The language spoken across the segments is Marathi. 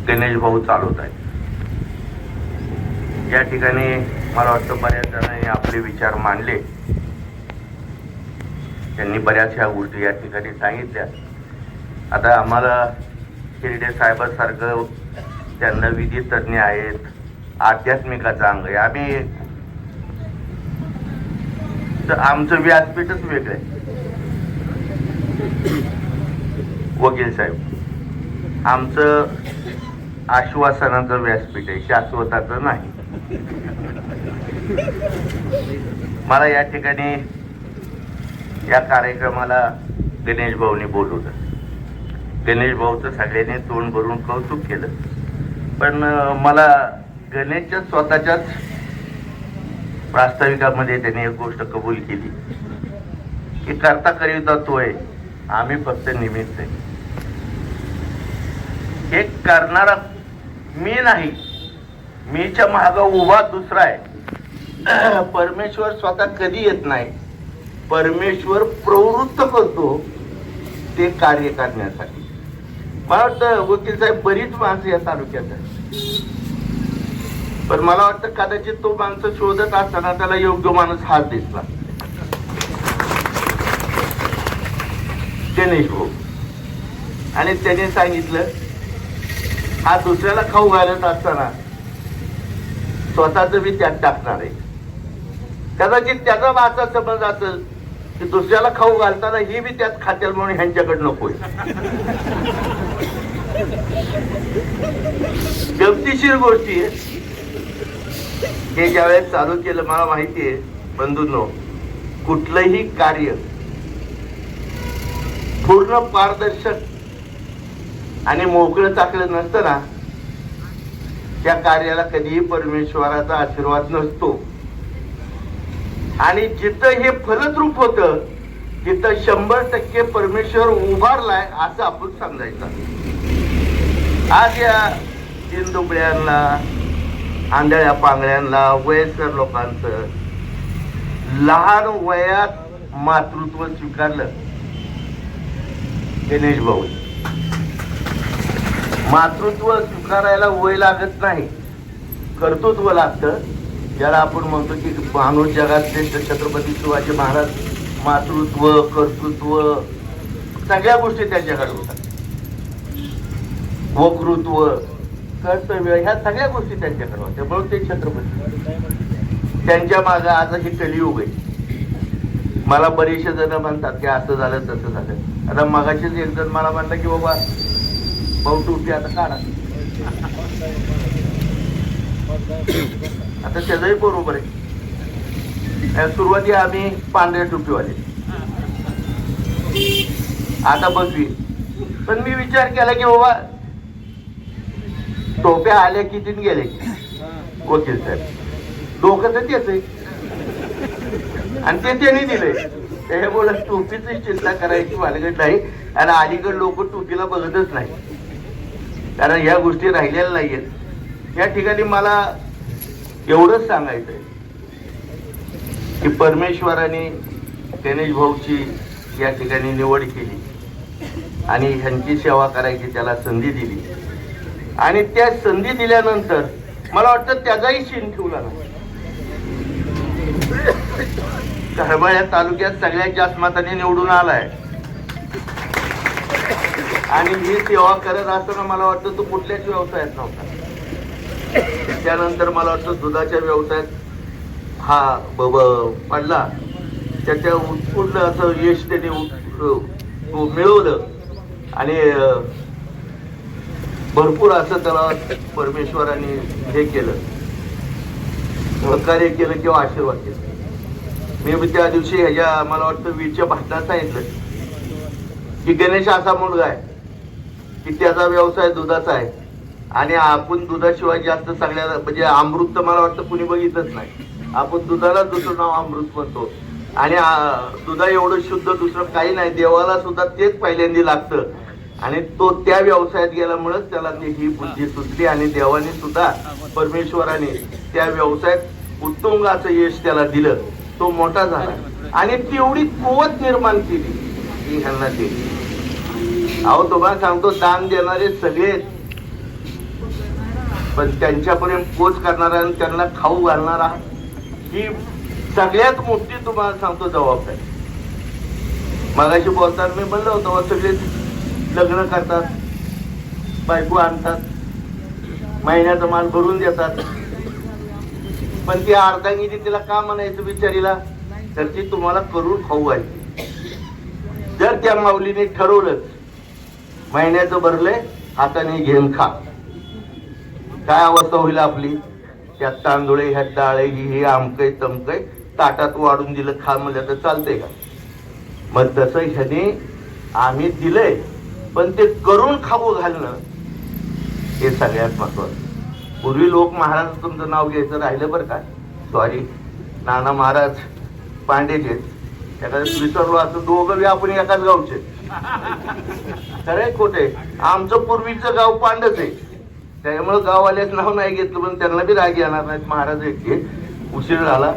गणेश भाऊ चालवत आहेत. या ठिकाणी मला वाटतं बऱ्याच जणांनी आपले विचार मांडले. त्यांनी बऱ्याच ह्या गोष्टी या ठिकाणी सांगितल्या. आता आम्हाला शिर्डे साहेबांसारखं त्यांना विधी तज्ञ आहेत, आध्यात्मिकाचा अंग आहे. आम्ही तर आमचं व्यासपीठच वेगळं आहे. वकील साहेब आमचं आश्वासनाचं व्यासपीठ आहे, शाश्वताचं नाही. मला या ठिकाणी या कार्यक्रमाला गणेश भाऊनी बोलवलं. गणेश भाऊचं सगळ्यांनी तोंड भरून कौतुक केलं. पण मला गणेशच्या स्वतःच्याच प्रास्ताविकामध्ये त्यांनी एक गोष्ट कबूल केली की करता करिता तो आहे, आम्ही फक्त निमित्त आहे. हे करणारा मी नाही, मीच्या माग उभा दुसरा आहे. परमेश्वर स्वतः कधी येत नाही, परमेश्वर प्रवृत्त करतो ते कार्य करण्यासाठी. मला वाटतं वकील साहेब बरीच माणसं या तालुक्यात आहेत, पण मला वाटतं कदाचित तो माणसं शोधत असताना त्याला योग्य माणूस हात दिसला, गणेश भाऊ. आणि त्याने सांगितलं हा दुसऱ्याला खाऊ घालत असताना स्वतःच मी त्यात टाकणार आहे. कदाचित त्याचा असा समज असेल की दुसऱ्याला खाऊ घालताना ही बी त्यात खातेल म्हणून ह्यांच्याकडे नकोय. गमतीशीर गोष्टी आहे. हे ज्यावेळेस चालू केलं मला माहिती आहे बंधूंनो, कुठलंही कार्य पूर्ण पारदर्शक आणि मोकळं चाकलं नसतं ना, त्या कार्याला कधीही परमेश्वराचा आशीर्वाद नसतो. आणि जिथं हे फलद्रूप होतं तिथं 100% परमेश्वर उभारलाय असं आपण समजायचं. आज या दिनदुबळ्यांना, आंधळ्या पांगळ्यांना, वयस्कर लोकांचं लहान वयात मातृत्व स्वीकारलं गणेश भाऊ. मातृत्व स्वीकारायला वय लागत नाही, कर्तृत्व लागतं. ज्याला आपण म्हणतो की माणूस जगात श्रेष्ठ छत्रपती शिवाजी महाराज मातृत्व, कर्तृत्व सगळ्या गोष्टी त्यांच्याकडे होतात. वक्तृत्व, कर्तव्य ह्या सगळ्या गोष्टी त्यांच्याकडे होत्या, म्हणून ते छत्रपती. त्यांच्या मागे आज हे कलियुग आहे. मला बरेचसे जण म्हणतात की असं झालं तसं झालं. आता मगाशीच एक जण मला म्हणलं की बाबा भाऊ टोपी आता काढा. आता त्याचंही बरोबर आहे. सुरुवाती आम्ही पांढऱ्या टोपीवाले, आता बघवी. पण मी विचार केला की बाबा टोप्या आल्या किती गेले वकील साहेब, डोकं तर तेच आहे आणि ते त्यांनी दिले. त्यामुळे टोपीची चिंता करायची भानगड नाही. आणि अलीकड लोक टोपीला बघतच नाही, कारण ह्या गोष्टी राहिलेल्या नाहीयेत. या ठिकाणी मला एवढंच सांगायचंय की परमेश्वराने गणेश भाऊची या ठिकाणी निवड केली आणि ह्यांची सेवा करायची त्याला संधी दिली. आणि त्या संधी दिल्यानंतर मला वाटतं त्याचाही शीन ठेवला नाही. करमाळ या तालुक्यात सगळ्यात जास्त मताने निवडून आलाय आणि ही सेवा करत असताना मला वाटतं तो कुठल्याच व्यवसायात नव्हता. त्यानंतर मला वाटतं दुधाच्या व्यवसायात हा पडला. त्याच्या उत्पूर्ण असं यश त्याने मिळवलं आणि भरपूर असं त्याला परमेश्वराने हे केलं, सहकार्य केलं किंवा आशीर्वाद केला. मी त्या दिवशी ह्याच्या मला वाटतं वीरच्या भाषणात सांगितलं की गणेश असा मुलगा आहे की त्याचा व्यवसाय दुधाचा आहे आणि आपण दुधाशिवाय जास्त सगळ्या म्हणजे अमृत तर मला वाटतं कुणी बघितलंच नाही. आपण दुधाला दुसरं नाव अमृत म्हणतो आणि दुधा एवढं शुद्ध दुसरं काही नाही. देवाला सुद्धा तेच पहिल्यांदा लागतं आणि तो त्या व्यवसायात गेल्यामुळेच त्याला ही बुद्धी सुचली आणि देवाने सुद्धा परमेश्वराने त्या व्यवसायात उत्तुंगाचं यश त्याला दिलं. तो मोठा झाला आणि तेवढी कुवत निर्माण केली की ह्यांना दिली. अहो तुम्हाला सांगतो, दान देणारे सगळे पण त्यांच्यापर्यंत पोच करणारा आणि त्यांना खाऊ घालणारा ही सगळ्यात मोठी तुम्हाला सांगतो जबाबदारी. मगाशी बोलताना मी म्हणलं होतं, सगळे लग्न करतात, बायको आणतात, महिन्याचा माल भरून देतात, पण ती अर्धांगिनी तिला का म्हणायचं बिचारीला, तर ती तुम्हाला करून खाऊ घालते. जर त्या माऊलीने ठरवलं महिन्याचं भरलंय हाताने घेऊन खा, काय अवस्था होईल आपली. त्यात तांदूळे, ह्यात डाळ, ही आमकय तमकय, ताटात वाढून दिलं खा म्हणलं तर चालतंय का. मग तसं ह्याने आम्ही दिलंय, पण ते करून खाऊ घालणं हे सगळ्यात महत्वाचं. पूर्वी लोक महाराज तुमचं नाव घ्यायचं राहिलं बरं का, सॉरी नाना महाराज पांडेचे, एखाद्या विसरलो असं दोघं बी आपण एकाच गावचे. खरंय खोटे, आमचं पूर्वीचं गाव पांडच आहे, त्यामुळे गाववाल्याच नाव नाही घेतलं, पण त्यांना बी राग येणार नाहीत. महाराज एकटे उशीर झाला.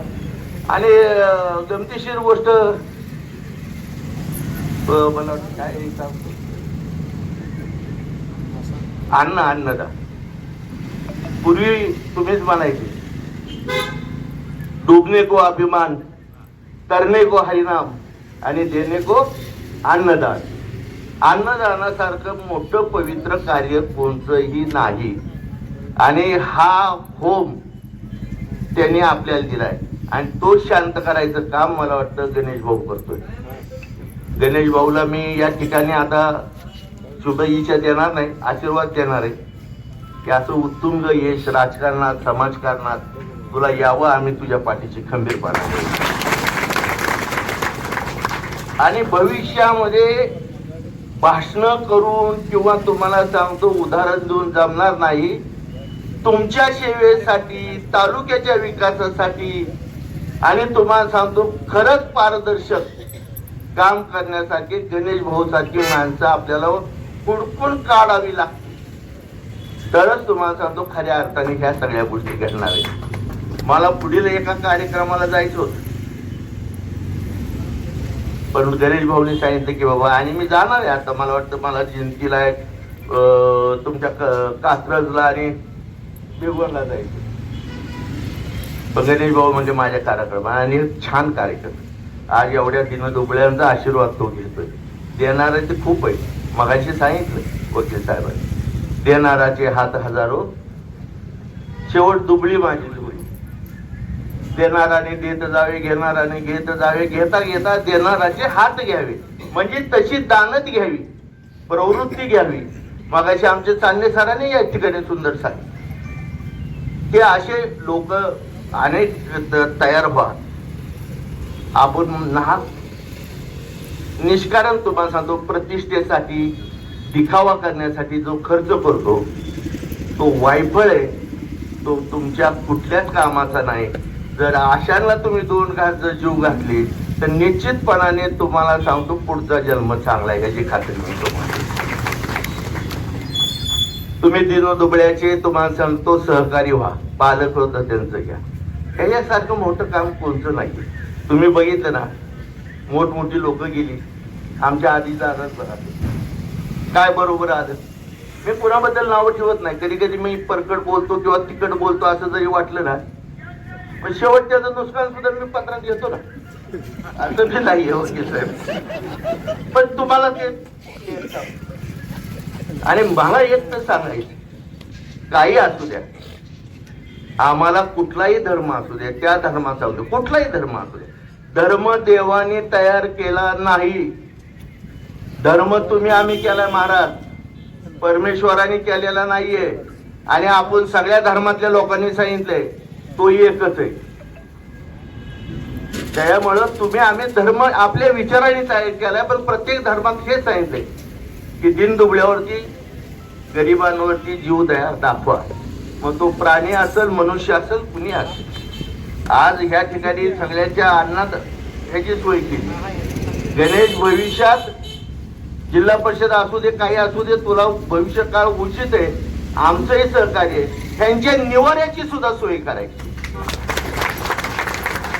आणि गमतीशीर गोष्ट मला वाटतं काय अन्नदा पूर्वी तुम्हीच म्हणायचे, डूबने को अभिमान, करने को हरिनाम आणि देणे को अन्नदान. अन्नदानासारखं मोठं पवित्र कार्य कोणतंही नाही. आणि हा होम त्यांनी आपल्याला दिलाय आणि तो शांत करायचं काम मला वाटतं गणेश भाऊ करतोय. गणेश भाऊला मी या ठिकाणी आता शुभेच्छा देणार नाही, आशीर्वाद देणार आहे की असं उत्तुंग यश राजकारणात, समाजकारणात तुला यावं, आम्ही तुझ्या पाठीची खंबीरपणा. आणि भविष्यामध्ये भाषण करून किंवा तुम्हाला सांगतो उदाहरण देऊन जमणार नाही. तुमच्या सेवेसाठी, तालुक्याच्या विकासासाठी आणि तुम्हाला सांगतो खरंच पारदर्शक काम करण्यासाठी गणेश भाऊ सारखी माणसं आपल्याला हुडकून काढावी लागते, तरच तुम्हाला सांगतो खऱ्या अर्थाने ह्या सगळ्या गोष्टी घडणार आहेत. मला पुढील एका कार्यक्रमाला जायचं होतं, पण गणेश भाऊने सांगितलं की बाबा, आणि मी जाणार आहे आता, मला वाटतं मला जयंतीला तुमच्या कात्रजला आणि बेगवरला जायचं. पण गणेश भाऊ म्हणजे माझ्या कार्यक्रम आणि छान कार्यक्रम. आज एवढ्या दिनदुबळ्यांचा आशीर्वाद तो घेतोय. देणारे ते खूप आहे, मगाशी सांगितलं वकील साहेबांनी, देणाराचे हात हजारो, शेवट दुबळी माझी दुबळी. देणाराने देत जावे, घेणाराने घेत जावे, घेता घेता देणाराचे हात घ्यावे, म्हणजे तशी दानत घ्यावी, प्रवृत्ती घ्यावी. मगाशी आमचे चांदणे सरांनी या ठिकाणी सुंदर सांगितले की असे लोक अनेक तयार व्हा. आपण निष्कारण तुम्हाला सांगतो प्रतिष्ठेसाठी, दिखावा करण्यासाठी जो खर्च करतो तो वायफळ आहे, तो तुमच्या कुठल्याच कामाचा नाही. जर अशांना तुम्ही 2 घास जर जीव घातली तर निश्चितपणाने तुम्हाला सांगतो पुढचा जन्म चांगला आहे याची खात्री मी तुम्हाला. तुम्ही दिनदुबळ्याचे तुम्हाला सांगतो सहकारी व्हा, पालक होतं त्यांचं घ्या. ह्याच्यासारखं मोठं काम कोणतं नाही. तुम्ही बघितलं ना, मोठमोठी लोक गेली, आमच्या आधीचा आदत बघा काय बरोबर आदत. मी कुणाबद्दल नावं ठेवत नाही, कधी कधी मी परकट बोलतो किंवा तिकट बोलतो असं जरी वाटलं ना, पण शेवट त्याचं नुकसान सुद्धा मी पत्रात घेतो ना, असं मी नाही वकील साहेब. पण तुम्हाला ते आणि मला एक तर सांगायचं, काही असू द्या, आम्हाला कुठलाही धर्म असू द्या, त्या धर्माचा असू द्या, कुठलाही धर्म असू द्या, धर्म देवाने तयार केला नाही. धर्म तुम्ही आम्ही केलाय महाराज, परमेश्वराने केलेला नाहीये. आणि आपण सगळ्या धर्मातल्या लोकांनी सांगितलंय तो एकच आहे. त्यामुळं तुम्ही आम्ही धर्म आपल्या विचाराने तयार केलाय, पण प्रत्येक धर्मात हे सांगितलंय की दिनदुबळ्यावरती, गरिबांवरती जीव दया दाखवा. मग तो प्राणी असेल, मनुष्य असेल, कुणी असेल. आज ह्या ठिकाणी सगळ्यांच्या अन्नात ह्याची सोय केली. गणेश भविष्यात जिल्हा परिषद असू दे, काही असू दे, तुला भविष्य काळ उचित आहे, आमचंही सहकार्य आहे. त्यांच्या निवाऱ्याची सुद्धा सोय करायची.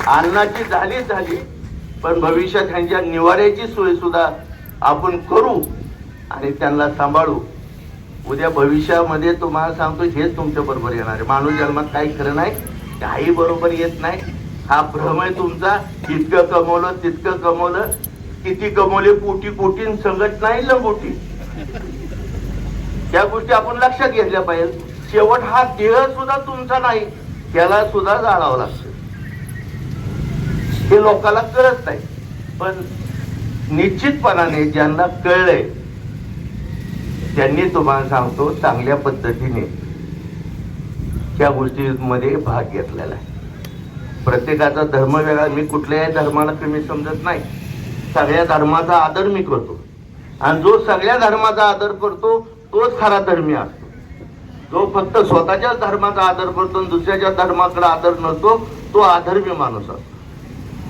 अन्नाची झाली, पण भविष्यात त्यांच्या निवाऱ्याची सोय सुद्धा आपण करू आणि त्यांना सांभाळू. उद्या भविष्यामध्ये तुम्हाला सांगतो हेच तुमच्या बरोबर येणार आहे. माणूस जन्मात काही खरं नाही, काही बरोबर येत नाही. हा भ्रम आहे तुमचा. इतकं कमवलं तितकं कमवलं, किती कमवले कोटी कोटी संगत नाही लंगोटी. त्या गोष्टी आपण लक्षात घेतल्या पाहिजे. शेवट हा देह सुद्धा तुमचा नाही, त्याला सुद्धा जाळावं लागतं. हे लोकांना कळत नाही. पण निश्चितपणाने ज्यांना कळलंय त्यांनी तुम्हाला सांगतो चांगल्या पद्धतीने त्या गोष्टीमध्ये भाग घेतलेला आहे. प्रत्येकाचा धर्म वेगळा. मी कुठल्याही धर्माला कमी समजत नाही. सगळ्या धर्माचा आदर मी करतो, आणि जो सगळ्या धर्माचा आदर करतो तोच खरा धर्मी असतो. जो फक्त स्वतःच्याच धर्माचा आदर करतो आणि दुसऱ्याच्या धर्माकडे आदर नसतो तो अधर्मी माणूस असतो.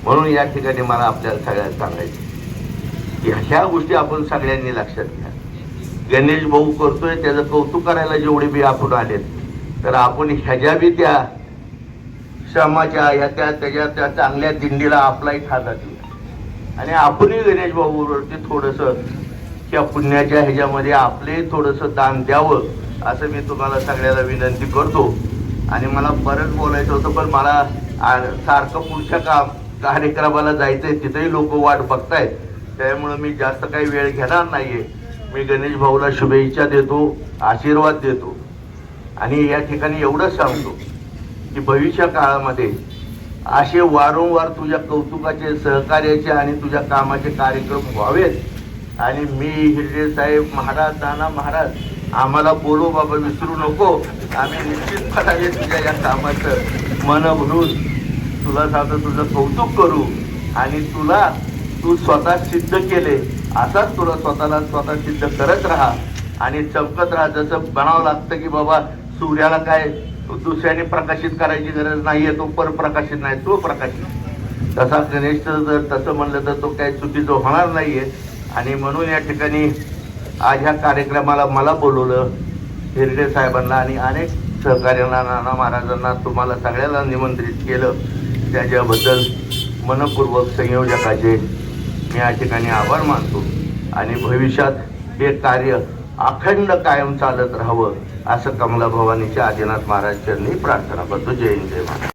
म्हणून या ठिकाणी मला आपल्याला सगळ्यांना सांगायचं की ह्या गोष्टी आपण सगळ्यांनी लक्षात घ्या. गणेश भाऊ करतोय त्याचं कौतुक करायला जेवढे बी आपण आलेत, तर आपण ह्याच्या बी त्या श्रमाच्या ह्या त्याच्या त्या चांगल्या दिंडीला आपलाही खादा देऊ, आणि आपणही गणेश भाऊ वरती थोडस त्या पुण्याच्या ह्याच्यामध्ये आपले थोडस दान द्यावं असं मी तुम्हाला सगळ्याला विनंती करतो. आणि मला परत बोलायचं होतं, पण मला सारखं पुढच्या कार्यक्रमाला जायचंय, तिथेही लोक वाट बघतायत. त्यामुळे मी जास्त काही वेळ घेणार नाहीये. मी गणेश भाऊला शुभेच्छा देतो, आशीर्वाद देतो, आणि या ठिकाणी एवढंच सांगतो की भविष्य काळामध्ये असे वारंवार तुझ्या कौतुकाचे, सहकार्याचे आणि तुझ्या कामाचे कार्यक्रम व्हावेत. आणि मी हिरडे साहेब महाराज, नाना महाराज, आम्हाला बोलू बाबा, विसरू नको. आम्ही निश्चितपणाने तुझ्या या कामाचं मन भरून तुला सांगतो तुझं कौतुक करू, आणि तू स्वतः सिद्ध केले असाच तुला स्वतःला स्वतः सिद्ध करत राहा आणि चमकत राहा. जसं म्हणावं लागतं की बाबा सूर्याला काय दुसऱ्याने प्रकाशित करायची गरज नाहीये, तो परप्रकाशित नाही, तो प्रकाशित. तसा गणेशचं जर तसं म्हणलं तर तो काही चुकीचं होणार नाहीये. आणि म्हणून या ठिकाणी आज ह्या कार्यक्रमाला मला बोलवलं, हिरडे साहेबांना आणि अनेक सहकार्यांना, नाना महाराजांना, तुम्हाला सगळ्याला निमंत्रित केलं, त्याच्याबद्दल मनपूर्वक संयोजकाचे मी या ठिकाणी आभार मानतो. आणि भविष्यात हे कार्य अखंड कायम चालत राहावं असं कमला भवानीच्या आदिनाथ महाराज चरणी प्रार्थना करतो. जय हिंद, जय महाराज.